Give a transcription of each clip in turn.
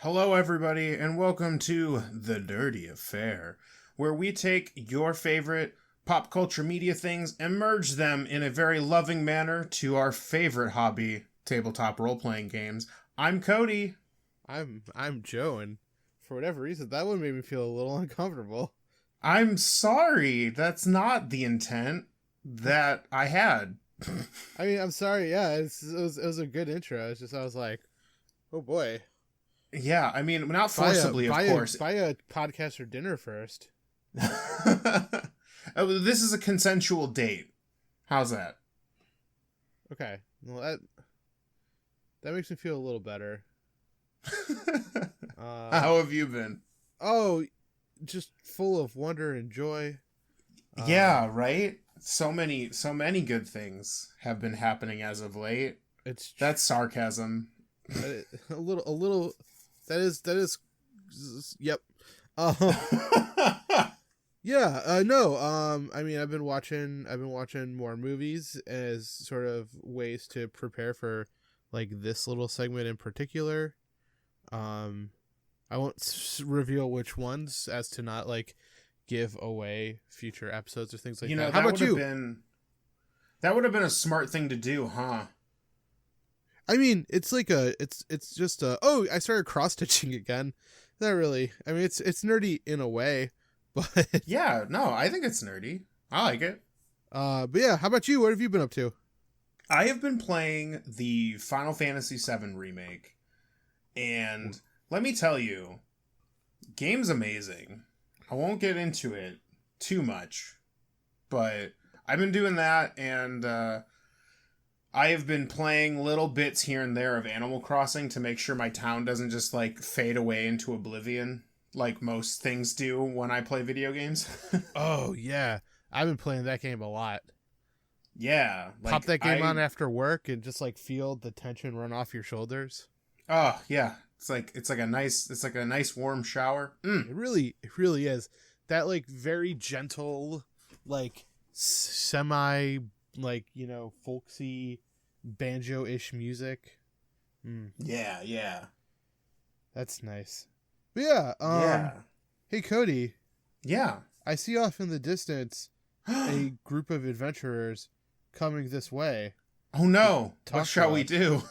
Hello, everybody, and welcome to The Dirty Affair, where we take your favorite pop culture media things and merge them in a very loving manner to our favorite hobby, tabletop role-playing games. I'm Cody. I'm Joe, and for whatever reason, that one made me feel a little uncomfortable. I'm sorry, that's not the intent that I had. I mean, I'm sorry. Yeah, it was a good intro. It's just I was like, oh boy. Yeah, I mean, not forcibly, of course. Buy a podcast for dinner first. This is a consensual date. How's that? Okay, well that makes me feel a little better. How have you been? Oh, just full of wonder and joy. Yeah, right? So many good things have been happening as of late. That's sarcasm. A little. That is. Yep. Yeah. No. I mean, I've been watching more movies as sort of ways to prepare for like this little segment in particular. I won't reveal which ones as to not like give away future episodes or things like that. How about you? That would have been a smart thing to do, huh? I mean, it's like it's just I started cross stitching again. Not really. I mean, it's nerdy in a way, but yeah, no, I think it's nerdy. I like it. But yeah, how about you? What have you been up to? I have been playing the Final Fantasy VII remake, and let me tell you, game's amazing. I won't get into it too much, but I've been doing that, and I have been playing little bits here and there of Animal Crossing to make sure my town doesn't just like fade away into oblivion like most things do when I play video games. Oh yeah, I've been playing that game a lot. Yeah, like pop that game on after work and just like feel the tension run off your shoulders. Oh yeah, it's like a nice warm shower. It really is. That like very gentle, like semi, like, you know, folksy banjo-ish music. Yeah. That's nice. But yeah, yeah. Hey Cody. Yeah. I see off in the distance a group of adventurers coming this way. Oh no. What shall we do?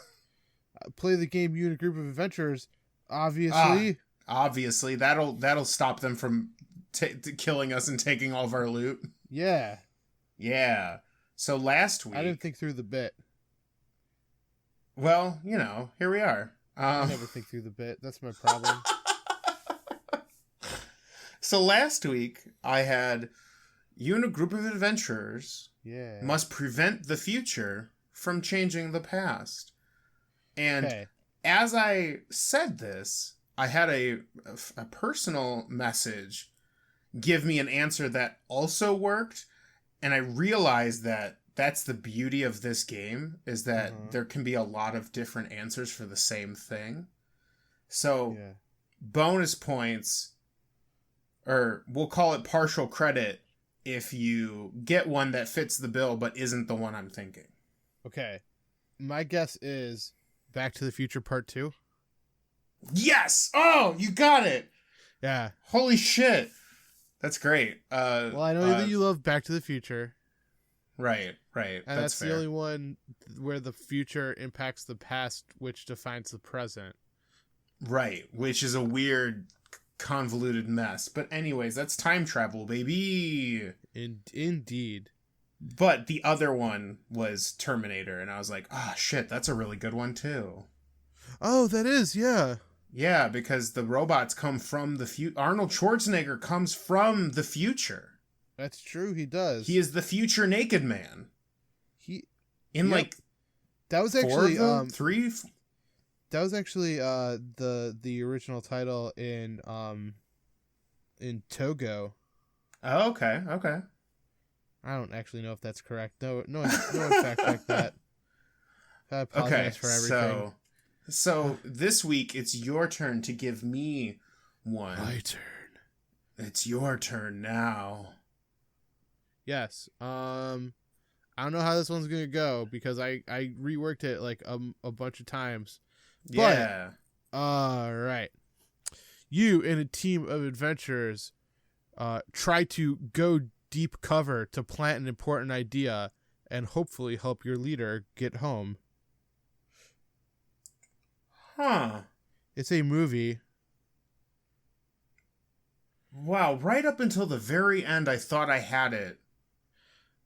Play the game, you and a group of adventurers. Obviously. Obviously. That'll stop them from killing us and taking all of our loot. Yeah. Yeah. So last week... I didn't think through the bit. Well, you know, here we are. I never think through the bit. That's my problem. So last week, I had you and a group of adventurers must prevent the future from changing the past. And as I said this, I had a personal message give me an answer that also worked. And I realized that that's the beauty of this game, is that there can be a lot of different answers for the same thing. So bonus points, or we'll call it partial credit, if you get one that fits the bill but isn't the one I'm thinking. Okay. My guess is Back to the Future Part 2. Yes! Oh, you got it! Yeah. Holy shit! That's great. Well, I know that you love Back to the Future. Right. And that's fair. The only one where the future impacts the past, which defines the present. Right, which is a weird, convoluted mess. But anyways, that's time travel, baby! Indeed. But the other one was Terminator, and I was like, oh shit, that's a really good one too. Oh, that is, yeah. Yeah, because the robots come from the future. Arnold Schwarzenegger comes from the future. That's true, he does. He is the future Naked Man. That was actually three. That was actually the original title in Togo. Oh, okay. I don't actually know if that's correct. No one fact check that. I apologize for everything. So this week it's your turn to give me one. My turn. It's your turn now. Yes. I don't know how this one's gonna go because I reworked it like a bunch of times. Yeah. But, all right. You and a team of adventurers try to go deep cover to plant an important idea and hopefully help your leader get home. Huh. It's a movie. Wow, right up until the very end, I thought I had it.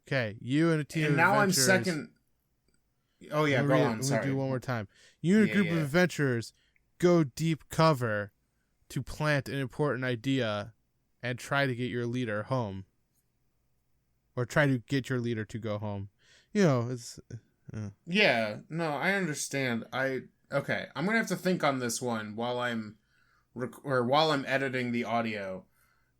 Okay, you and a team of adventurers... And now I'm second... Oh, yeah, go on, sorry. Let me do one more time. You and a group of adventurers go deep cover to plant an important idea and try to get your leader home. Or try to get your leader to go home. You know, it's... Yeah, no, I understand. Okay, I'm gonna have to think on this one while I'm editing the audio,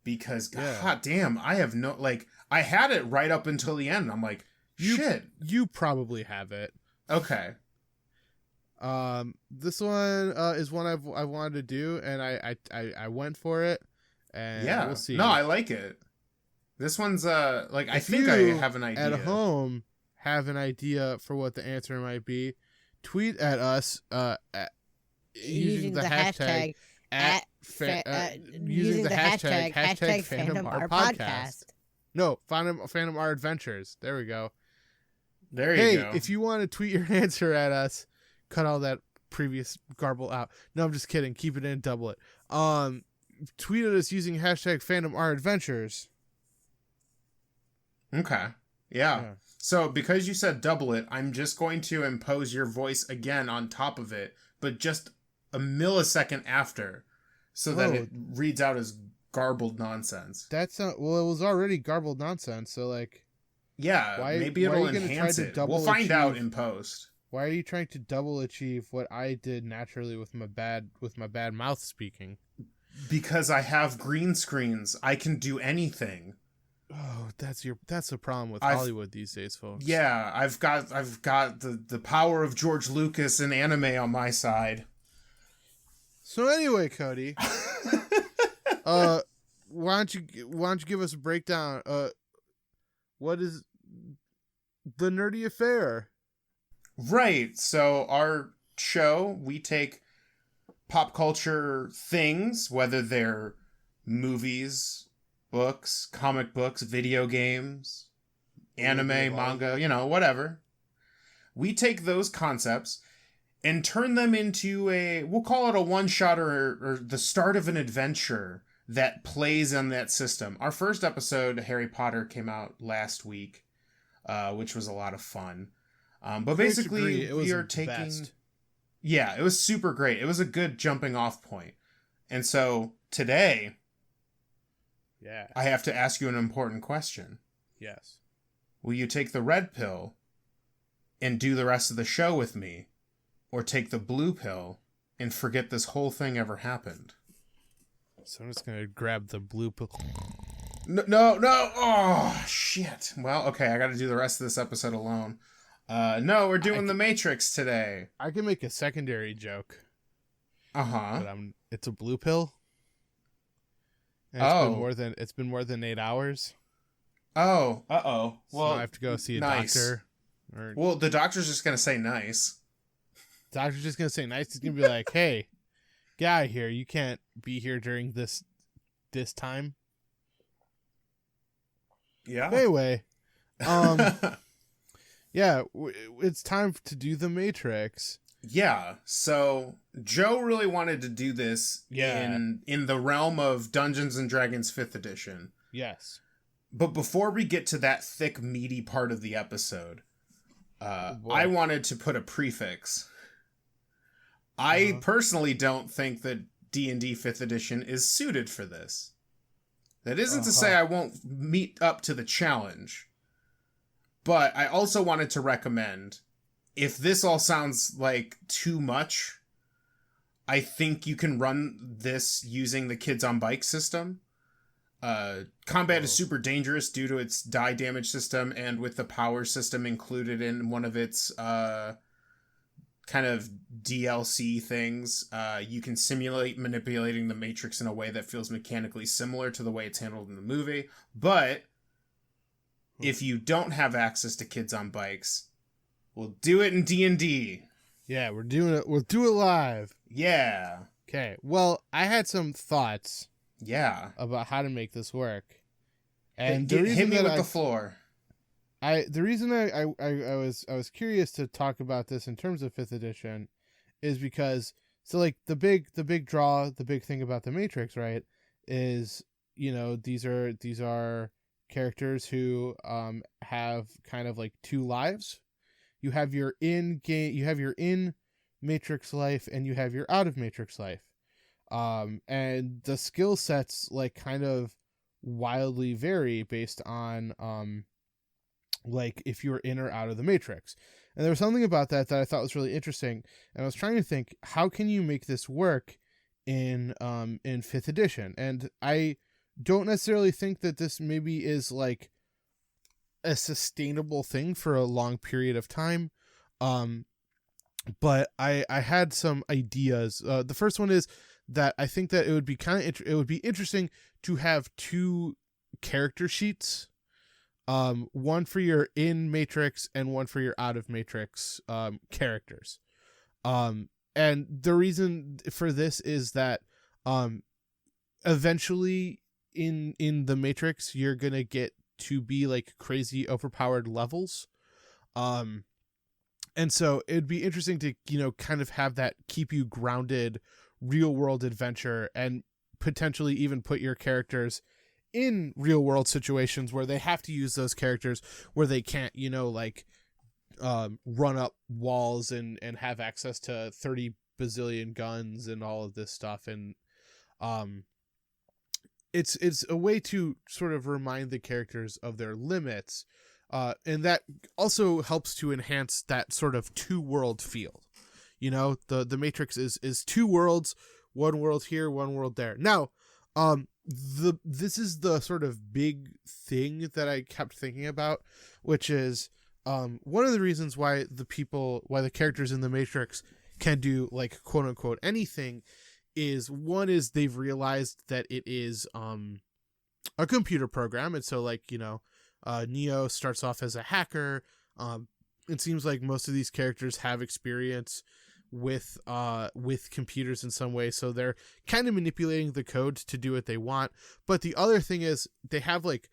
because god damn, I have no, like, I had it right up until the end. I'm like, shit. You probably have it. Okay. This one is one I wanted to do, and I went for it, and we'll see. No, I like it. This one's like, I think I have an idea. At home, have an idea for what the answer might be, tweet at us using the hashtag Phantom Our Podcast. No, Phantom Our Adventures. There we go. There you go. Hey, if you want to tweet your answer at us, cut all that previous garble out. No, I'm just kidding. Keep it in, double it. Tweet at us using hashtag Phantom Our Adventures. Okay. Yeah. So because you said double it, I'm just going to impose your voice again on top of it, but just a millisecond after, so that it reads out as garbled nonsense. That's not... Well, it was already garbled nonsense, so like... Yeah, maybe it'll enhance it. We'll find out in post. Why are you trying to double achieve what I did naturally with my bad mouth speaking? Because I have green screens. I can do anything. Oh, that's the problem with Hollywood these days, folks. Yeah, I've got the power of George Lucas and anime on my side. So anyway, Cody, why don't you give us a breakdown? What is the Nerdy Affair? Right. So our show, we take pop culture things, whether they're movies, books, comic books, video games, anime, manga, whatever. We take those concepts and turn them into we'll call it a one-shot or the start of an adventure that plays on that system. Our first episode, Harry Potter, came out last week, which was a lot of fun. But basically, we are taking... Best. Yeah, it was super great. It was a good jumping off point. And so today... Yeah. I have to ask you an important question. Yes. Will you take the red pill and do the rest of the show with me, or take the blue pill and forget this whole thing ever happened? So I'm just going to grab the blue pill. No. Oh, shit. Well, okay, I got to do the rest of this episode alone. No, we're doing The Matrix today. I can make a secondary joke. Uh-huh. But it's a blue pill. And it's been more than 8 hours. Oh, uh-oh. Well, so I have to go see a doctor. Well, the doctor's just going to say nice. The doctor's just going to say nice. He's going to be like, hey, get out of here. You can't be here during this time. Yeah. Anyway, yeah, it's time to do The Matrix. Yeah, so Joe really wanted to do this in the realm of Dungeons & Dragons 5th edition. Yes. But before we get to that thick, meaty part of the episode, I wanted to put a prefix. I personally don't think that D&D 5th edition is suited for this. That isn't to say I won't meet up to the challenge. But I also wanted to recommend... If this all sounds like too much, I think you can run this using the Kids on Bike system. Combat is super dangerous due to its die damage system, and with the power system included in one of its kind of DLC things, you can simulate manipulating the Matrix in a way that feels mechanically similar to the way it's handled in the movie. But if you don't have access to Kids on Bikes... We'll do it in D&D. Yeah, we'll do it live. Yeah. Okay. Well, I had some thoughts. Yeah. About how to make this work, and hit me with the floor. The reason I was curious to talk about this in terms of 5th edition is because like the big draw, the big thing about the Matrix, right, is these are characters who have kind of like two lives. You have your in Matrix life, and you have your out of Matrix life. And the skill sets like kind of wildly vary based on like if you're in or out of the Matrix. And there was something about that I thought was really interesting, and I was trying to think, how can you make this work in 5th edition? And I don't necessarily think that this maybe is like a sustainable thing for a long period of time, but I had some ideas. The first one is that I think that it would be it would be interesting to have two character sheets, one for your in Matrix and one for your out of Matrix characters. And the reason for this is that eventually in the Matrix you're gonna get to be like crazy overpowered levels. And so it'd be interesting to, kind of have that keep you grounded real world adventure, and potentially even put your characters in real world situations where they have to use those characters, where they can't, run up walls and have access to 30 bazillion guns and all of this stuff. And it's a way to sort of remind the characters of their limits. And that also helps to enhance that sort of two world feel. The Matrix is two worlds, one world here, one world there. Now, this is the sort of big thing that I kept thinking about, which is one of the reasons why the characters in the Matrix can do like quote unquote anything is, one is they've realized that it is a computer program, and so like Neo starts off as a hacker. It seems like most of these characters have experience with computers in some way, so they're kind of manipulating the code to do what they want. But the other thing is they have like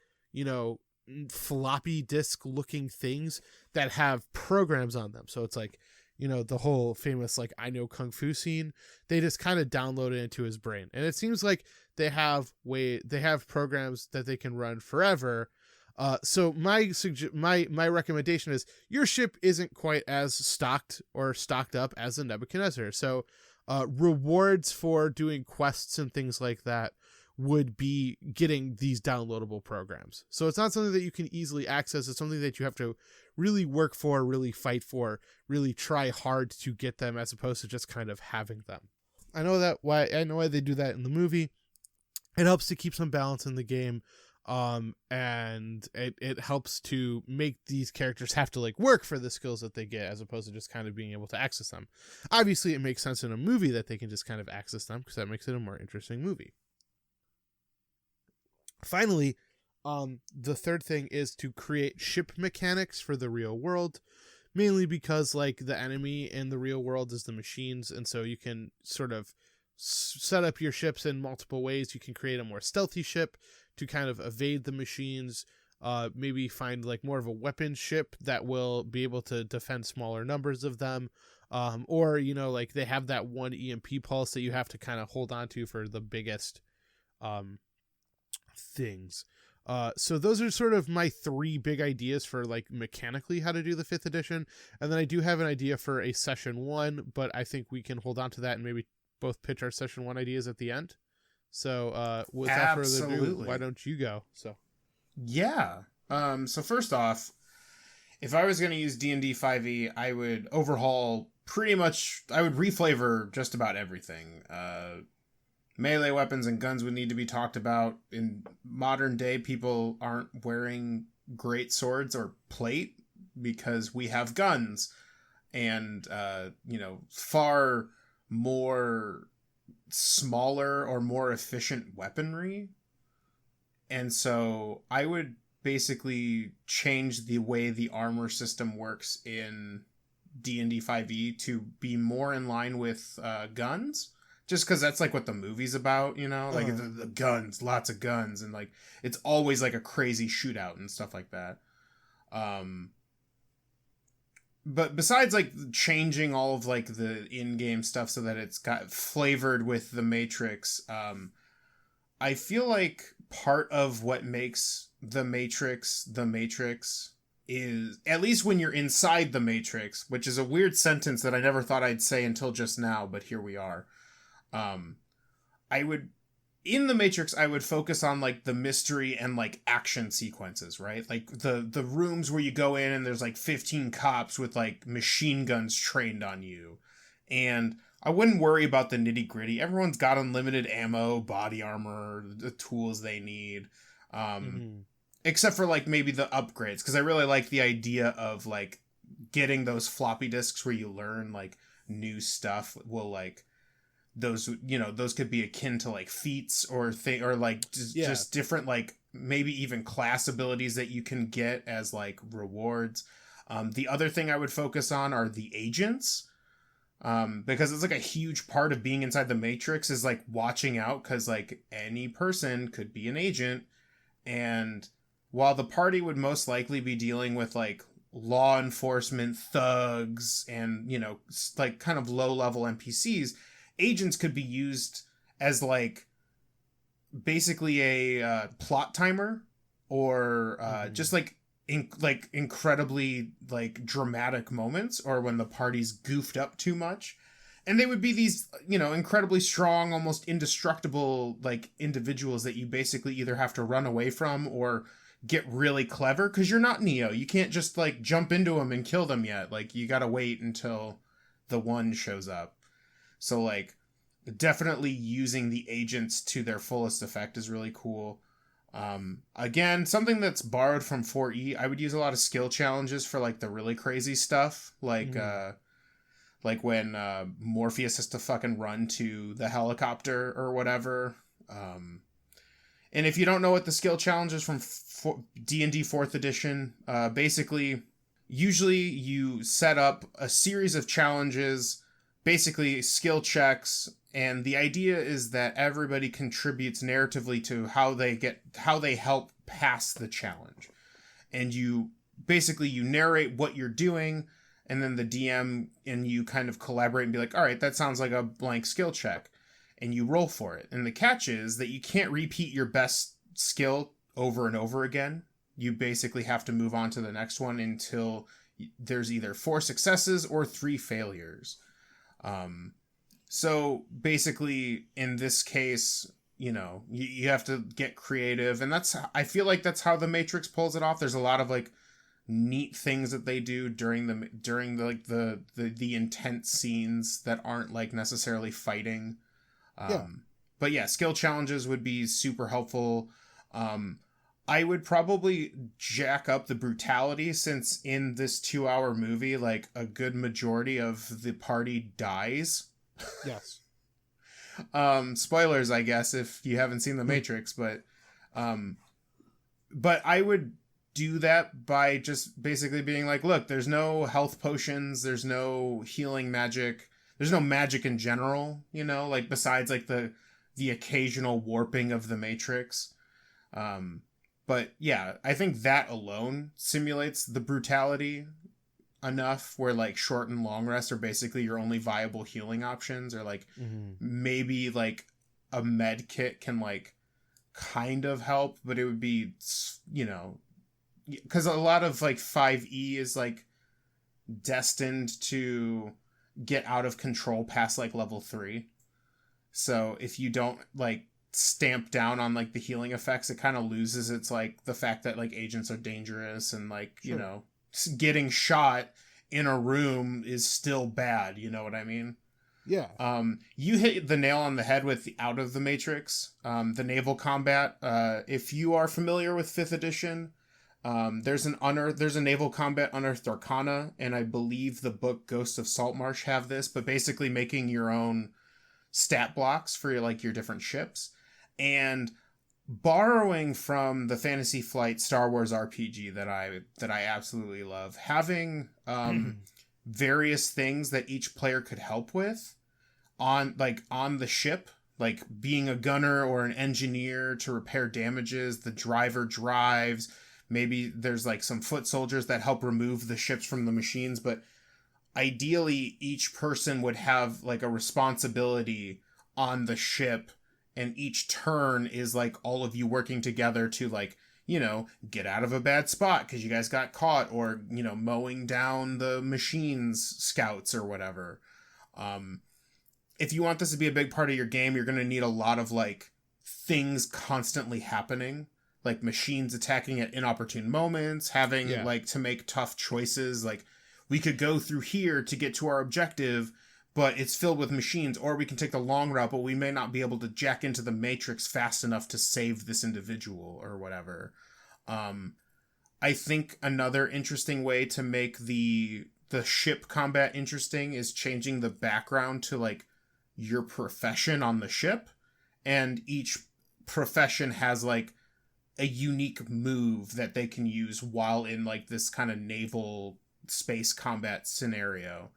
floppy disk looking things that have programs on them, so it's like the whole famous like I know Kung Fu scene. They just kind of download it into his brain, and it seems like they have programs that they can run forever. So my recommendation is your ship isn't quite as stocked up as the Nebuchadnezzar. So rewards for doing quests and things like that would be getting these downloadable programs. So it's not something that you can easily access. It's something that you have to really work for, really fight for, really try hard to get them, as opposed to just kind of having them. I know why they do that in the movie. It helps to keep some balance in the game. And it helps to make these characters have to like work for the skills that they get, as opposed to just kind of being able to access them. Obviously, it makes sense in a movie that they can just kind of access them, because that makes it a more interesting movie. Finally, the third thing is to create ship mechanics for the real world, mainly because like the enemy in the real world is the machines, and so you can sort of set up your ships in multiple ways. You can create a more stealthy ship to kind of evade the machines, maybe find like more of a weapon ship that will be able to defend smaller numbers of them, or like they have that one EMP pulse that you have to kind of hold on to for the biggest things. So those are sort of my three big ideas for like mechanically how to do the 5th edition, and then I do have an idea for a session 1, but I think we can hold on to that and maybe both pitch our session 1 ideas at the end. So without further ado, why don't you go? So yeah. So first off, if I was going to use D&D 5e, I would overhaul I would reflavor just about everything. Melee weapons and guns would need to be talked about. In modern day, people aren't wearing great swords or plate because we have guns and far more smaller or more efficient weaponry. And so I would basically change the way the armor system works in D&D 5e to be more in line with guns. just because that's like what the movie's about, you know, like the guns, lots of guns, and like it's always like a crazy shootout and stuff like that. But besides like changing all of like the in-game stuff so that it's got flavored with the Matrix, I feel like part of what makes the Matrix is, at least when you're inside the Matrix, which is a weird sentence that I never thought I'd say until just now, but here we are. I would, in the Matrix, I would focus on like the mystery and like action sequences, right? Like the rooms where you go in and there's like 15 cops with like machine guns trained on you. And I wouldn't worry about the nitty gritty. Everyone's got unlimited ammo, body armor, the tools they need. Except for like maybe the upgrades. Because I really like the idea of like getting those floppy disks where you learn like new stuff will like, those, you know, those could be akin to like feats or like just different like maybe even class abilities that you can get as like rewards. The other thing I would focus on are the agents, because it's like a huge part of being inside the Matrix is like watching out, because like any person could be an agent. And while the party would most likely be dealing with like law enforcement thugs and, you know, like kind of low level NPCs, agents could be used as like basically a plot timer, or just like incredibly like dramatic moments, or when the party's goofed up too much. And they would be these, you know, incredibly strong, almost indestructible like individuals that you basically either have to run away from or get really clever, because you're not Neo. You can't just like jump into them and kill them yet. Like you gotta wait until the one shows up. So like definitely using the agents to their fullest effect is really cool. Again, something that's borrowed from 4E, I would use a lot of skill challenges for like the really crazy stuff. Like when Morpheus has to fucking run to the helicopter or whatever. And if you don't know what the skill challenges from D&D 4th edition, basically, usually you set up a series of challenges, basically skill checks, and the idea is that everybody contributes narratively to how they help pass the challenge. And you narrate what you're doing, and then the DM and you kind of collaborate and be like, all right, that sounds like a blank skill check. And you roll for it. And the catch is that you can't repeat your best skill over and over again. You basically have to move on to the next one until there's either 4 successes or 3 failures. So basically, in this case, you know, you have to get creative. And I feel like that's how the Matrix pulls it off. There's a lot of like neat things that they do during the intense scenes that aren't like necessarily fighting. But yeah, skill challenges would be super helpful. I would probably jack up the brutality, since in this 2-hour movie, like a good majority of the party dies. Yes. Spoilers, I guess, if you haven't seen The Matrix, but I would do that by just basically being like, look, there's no health potions, there's no healing magic, there's no magic in general, you know, like besides like the occasional warping of the Matrix. But yeah, I think that alone simulates the brutality enough where like short and long rest are basically your only viable healing options, or like maybe like a med kit can like kind of help, but it would be, you know, because a lot of like 5E is like destined to get out of control past like level 3. So if you don't like stamp down on like the healing effects, it kind of loses its like the fact that like agents are dangerous, and like, you know, getting shot in a room is still bad, you know what I mean? Yeah. You hit the nail on the head with the Out of the Matrix, the naval combat. If you are familiar with 5th edition, there's a naval combat Unearthed Arcana, and I believe the book Ghosts of Saltmarsh have this, but basically making your own stat blocks for like your different ships, and borrowing from the Fantasy Flight Star Wars RPG that I absolutely love, having various things that each player could help with on the ship, like being a gunner or an engineer to repair damages. The driver drives. Maybe there's like some foot soldiers that help remove the ships from the machines, but ideally each person would have like a responsibility on the ship, and each turn is like all of you working together to like, get out of a bad spot because you guys got caught, or mowing down the machines scouts or whatever. If you want this to be a big part of your game, you're going to need a lot of like things constantly happening, like machines attacking at inopportune moments, having like to make tough choices. Like, we could go through here to get to our objective, but it's filled with machines, or we can take the long route, but we may not be able to jack into the matrix fast enough to save this individual or whatever. I think another interesting way to make the ship combat interesting is changing the background to like your profession on the ship, and each profession has like a unique move that they can use while in like this kind of naval space combat scenario,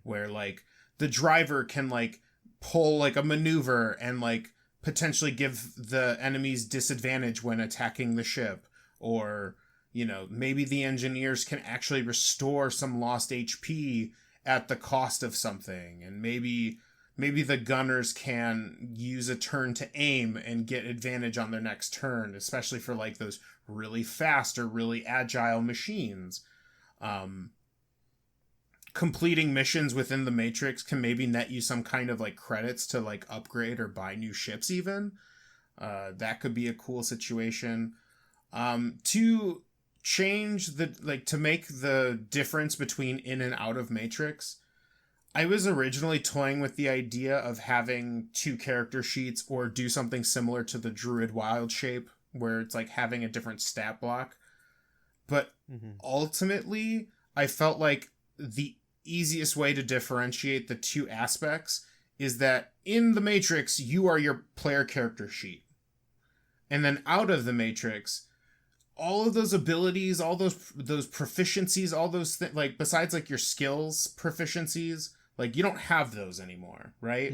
where like the driver can like pull like a maneuver and like potentially give the enemies disadvantage when attacking the ship, or maybe the engineers can actually restore some lost HP at the cost of something, and maybe the gunners can use a turn to aim and get advantage on their next turn, especially for like those really fast or really agile machines. Completing missions within the Matrix can maybe net you some kind of like credits to like upgrade or buy new ships even. That could be a cool situation. To change to make the difference between in and out of Matrix, I was originally toying with the idea of having 2 character sheets, or do something similar to the Druid Wild shape, where it's like having a different stat block. But ultimately, I felt like the easiest way to differentiate the 2 aspects is that in the Matrix, you are your player character sheet. And then out of the Matrix, all of those abilities, all those proficiencies, all those things, like besides like your skills proficiencies, like you don't have those anymore, right?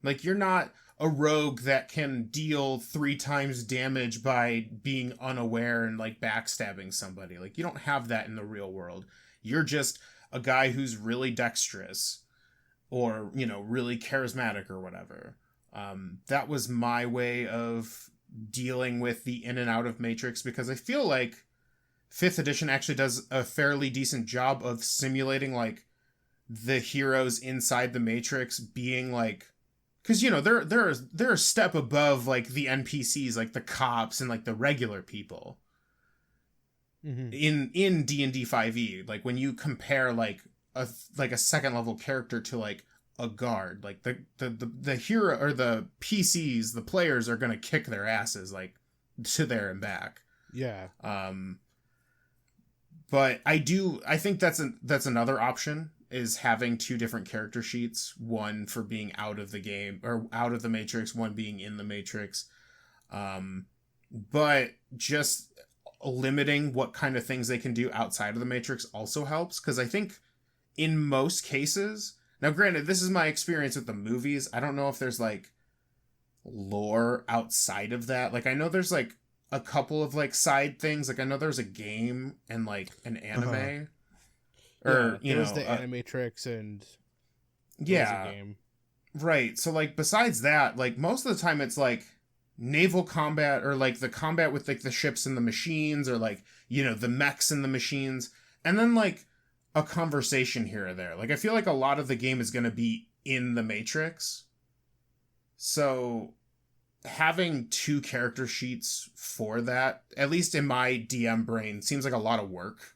Like you're not a rogue that can deal 3 times damage by being unaware and like backstabbing somebody. Like you don't have that in the real world. You're just a guy who's really dexterous, or really charismatic or whatever. That was my way of dealing with the in and out of Matrix, because I feel like 5th edition actually does a fairly decent job of simulating like the heroes inside the Matrix being like, because they're a step above like the NPCs, like the cops and like the regular people. In D&D 5e, like when you compare like a 2nd level character to like a guard, like the hero or the PCs, the players are gonna kick their asses like to there and back. But I think that's another option, is having 2 different character sheets, one for being out of the game or out of the Matrix, one being in the Matrix. But just limiting what kind of things they can do outside of the Matrix also helps, because I think in most cases, now granted, this is my experience with the movies, I don't know if there's like lore outside of that. Like I know there's like a couple of like side things, like I know there's a game and like an anime, or there's the Animatrix and a game, right? So like besides that, like most of the time it's like naval combat, or like the combat with like the ships and the machines, or like the mechs and the machines, and then like a conversation here or there. Like I feel like a lot of the game is going to be in the Matrix, so having 2 character sheets for that, at least in my DM brain, seems like a lot of work,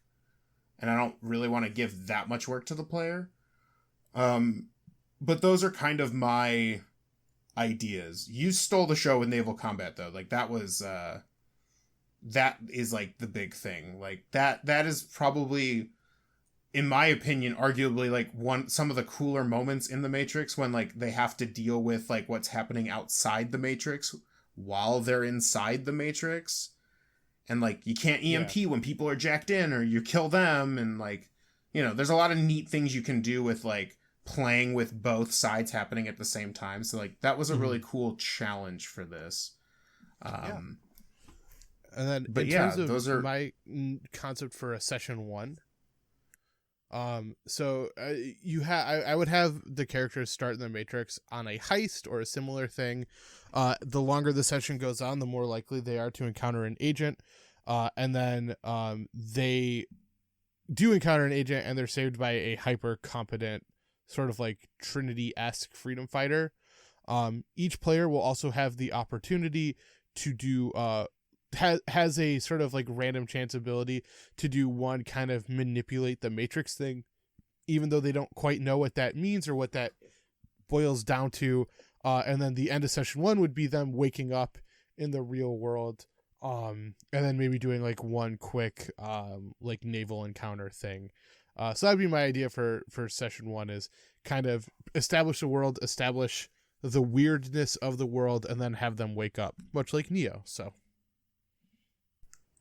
and I don't really want to give that much work to the player. But those are kind of my ideas. You stole the show with naval combat though. Like that was that is like the big thing. Like that is probably, in my opinion, arguably like some of the cooler moments in the Matrix, when like they have to deal with like what's happening outside the Matrix while they're inside the Matrix. And like you can't EMP when people are jacked in, or you kill them, and like there's a lot of neat things you can do with like playing with both sides happening at the same time. So like that was a really cool challenge for this. And then but in yeah, terms of those are my concept for a session 1, so I would have the characters start in the Matrix on a heist or a similar thing. The longer the session goes on, the more likely they are to encounter an agent. And then they do encounter an agent, and they're saved by a hyper competent sort of like Trinity-esque freedom fighter. Each player will also have the opportunity to do has a sort of like random chance ability to do one kind of manipulate the Matrix thing, even though they don't quite know what that means or what that boils down to. And then the end of session 1 would be them waking up in the real world, and then maybe doing like one quick like naval encounter thing. So that'd be my idea for session 1, is kind of establish the world, establish the weirdness of the world, and then have them wake up, much like Neo. So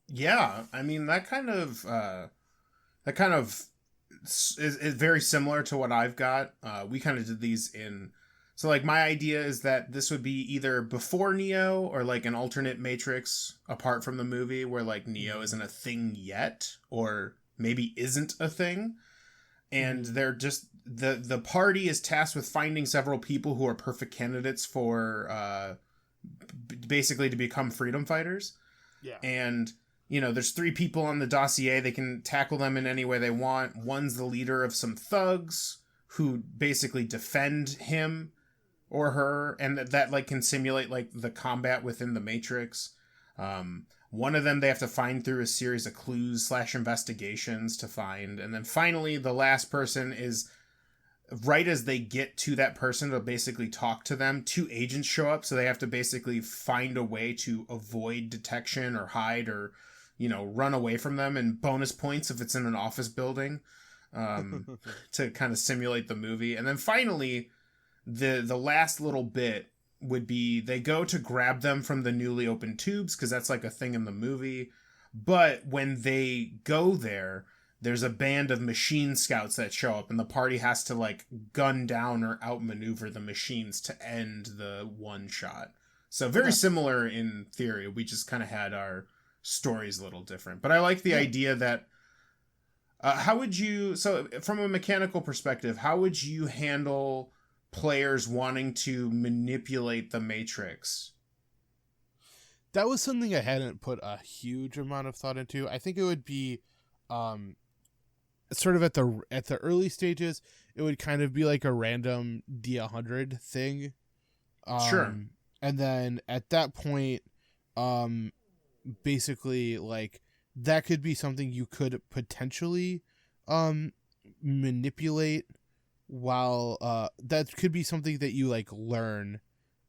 yeah, I mean that kind of is very similar to what I've got. We kind of did these in, so like my idea is that this would be either before Neo or like an alternate Matrix apart from the movie where like Neo isn't a thing yet, or maybe isn't a thing, and they're just the party is tasked with finding several people who are perfect candidates for basically to become freedom fighters. Yeah. And you know, there's 3 people on the dossier. They can tackle them in any way they want. One's the leader of some thugs who basically defend him or her, and that like can simulate like the combat within the Matrix. One of them they have to find through a series of clues / investigations to find. And then finally, the last person is, right as they get to that person to basically talk to them, 2 agents show up. So they have to basically find a way to avoid detection or hide or, you know, run away from them, and bonus points if it's in an office building, to kind of simulate the movie. And then finally, the last little bit would be they go to grab them from the newly opened tubes, because that's like a thing in the movie. But when they go there, there's a band of machine scouts that show up, and the party has to like gun down or outmaneuver the machines to end the one shot. So very similar in theory. We just kind of had our stories a little different. But I like the idea that how would you, so from a mechanical perspective, how would you handle players wanting to manipulate the Matrix? That was something I hadn't put a huge amount of thought into. I think it would be sort of at the early stages, it would kind of be like a random D100 thing. Sure. And then at that point, basically like that could be something you could potentially manipulate, while that could be something that you like learn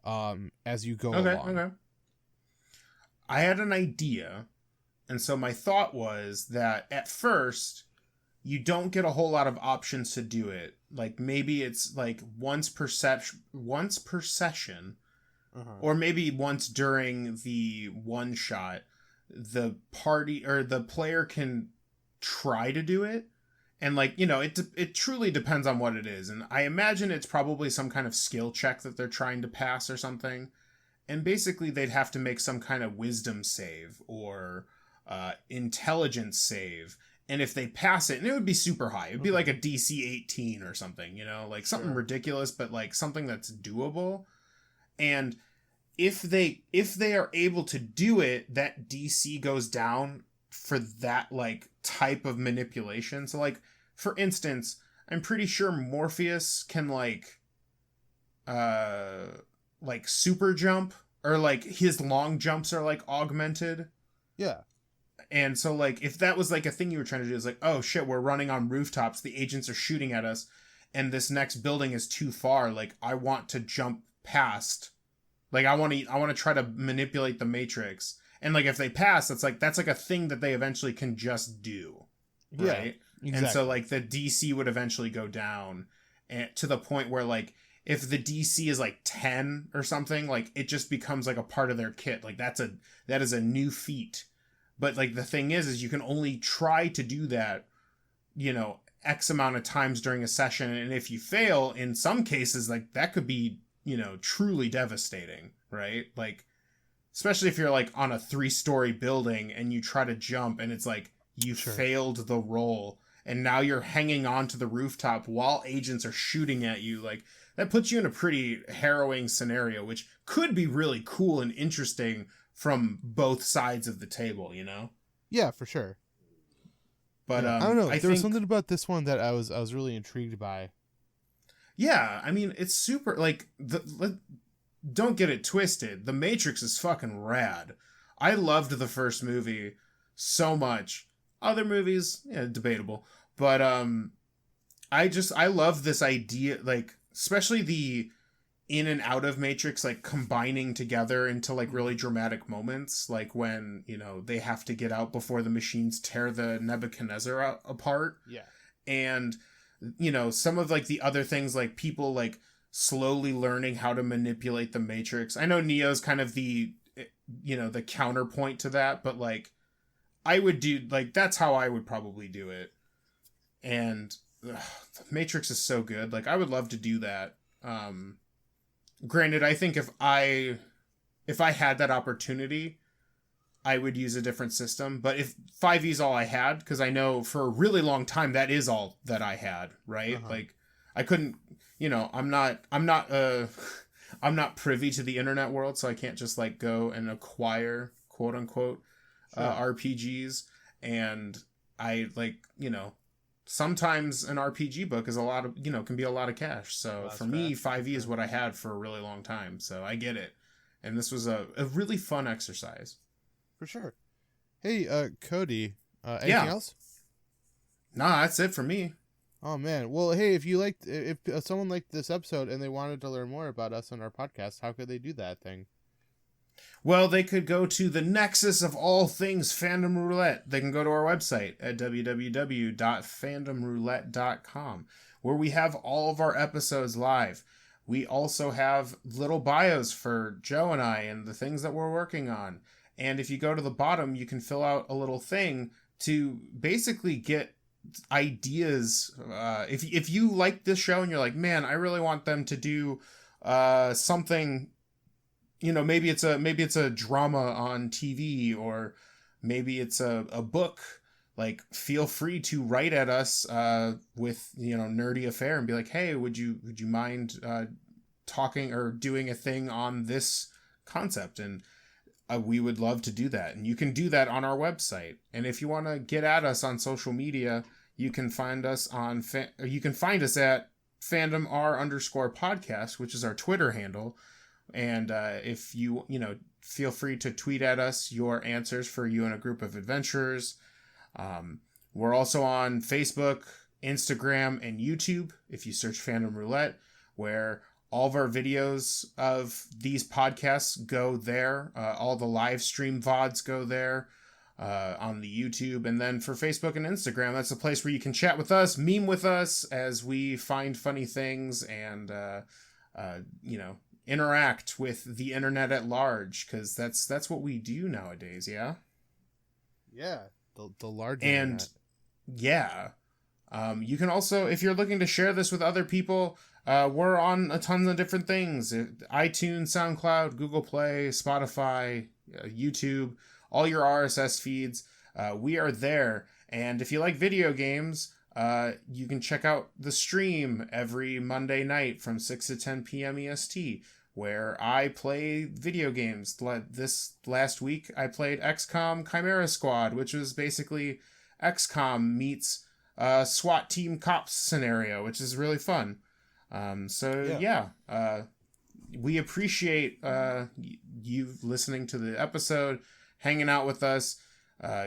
as you go along. Okay. I had an idea, and so my thought was that at first you don't get a whole lot of options to do it. Like maybe it's like once per session, or maybe once during the one shot, the party or the player can try to do it. And like, you know, it truly depends on what it is. And I imagine it's probably some kind of skill check that they're trying to pass or something. And basically they'd have to make some kind of wisdom save or intelligence save. And if they pass it, and it would be super high, it'd be like a DC 18 or something, you know, like something ridiculous, but like something that's doable. And if they are able to do it, that DC goes down for that like type of manipulation. So like, for instance, I'm pretty sure Morpheus can like super jump, or like his long jumps are like augmented. Yeah. And so like if that was like a thing you were trying to do, is like, oh shit, we're running on rooftops, the agents are shooting at us, and this next building is too far, like I want to jump past, like I want to try to manipulate the Matrix. And like if they pass, that's like a thing that they eventually can just do. Right? Yeah, exactly. And so like the DC would eventually go down, and to the point where like if the DC is like 10 or something, like it just becomes like a part of their kit. Like that is a new feat. But like the thing is you can only try to do that, you know, X amount of times during a session, and if you fail, in some cases, like, that could be, truly devastating, right? Like, especially if you're like on a 3-story building and you try to jump and it's like you failed the roll and now you're hanging on to the rooftop while agents are shooting at you. Like, that puts you in a pretty harrowing scenario, which could be really cool and interesting from both sides of the table, Yeah, for sure. But I don't know. There was something about this one that I was really intrigued by. Yeah, I mean, it's super, like, don't get it twisted. The Matrix is fucking rad. I loved the first movie so much. Other movies, debatable. But I love this idea, like, especially the in and out of Matrix, like, combining together into, like, really dramatic moments, like when, they have to get out before the machines tear the Nebuchadnezzar apart. Yeah. And, some of, like, the other things, like, people, like, slowly learning how to manipulate the Matrix. I know Neo's kind of the counterpoint to that, but, like, I would do, like, that's how I would probably do it. And the Matrix is so good. Like, I would love to do that. Granted, I think if I had that opportunity, I would use a different system. But if 5e is all I had, because I know for a really long time that is all that I had, right? Uh-huh. Like, I couldn't, I'm not privy to the internet world, so I can't just, like, go and acquire quote unquote RPGs. And I, like, sometimes an RPG book is a lot of, can be a lot of cash. So for me, 5e is what I had for a really long time. So I get it. And this was a really fun exercise. For sure. Hey, Cody, anything else? Nah, that's it for me. Oh, man. Well, hey, if someone liked this episode and they wanted to learn more about us on our podcast, how could they do that thing? Well, they could go to the nexus of all things Fandom Roulette. They can go to our website at www.fandomroulette.com, where we have all of our episodes live. We also have little bios for Joe and I and the things that we're working on. And if you go to the bottom, you can fill out a little thing to basically get ideas. If you like this show and you're like, man, I really want them to do something, maybe it's a drama on TV, or maybe it's a book, like, feel free to write at us with Nerdy Affair and be like, hey, would you mind talking or doing a thing on this concept? And we would love to do that. And you can do that on our website. And if you want to get at us on social media, you can find us on you can find us at fandomr_podcast, which is our Twitter handle. And if you feel free to tweet at us your answers for you and a group of adventurers. We're also on Facebook, Instagram, and YouTube if you search Fandom Roulette, where all of our videos of these podcasts go there. All the live stream VODs go there on the YouTube. And then for Facebook and Instagram, that's a place where you can chat with us, meme with us as we find funny things and, interact with the internet at large, because that's what we do nowadays. Yeah. The large and internet. Yeah, you can also, if you're looking to share this with other people, we're on a ton of different things: iTunes, SoundCloud, Google Play, Spotify, YouTube, all your RSS feeds. We are there. And if you like video games, you can check out the stream every Monday night from 6 to 10 p.m. EST, where I play video games. This last week, I played XCOM Chimera Squad, which was basically XCOM meets SWAT Team Cops scenario, which is really fun. We appreciate you listening to the episode, hanging out with us,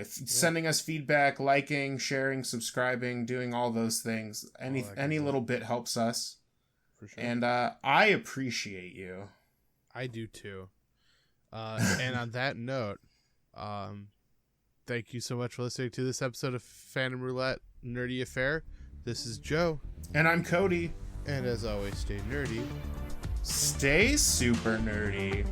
sending us feedback, liking, sharing, subscribing, doing all those things. Any little bit helps us. For sure. And I appreciate you. I do too. And on that note, thank you so much for listening to this episode of Fandom Roulette Nerdy Affair. This is Joe. And I'm Cody. And as always, stay nerdy. Stay super nerdy.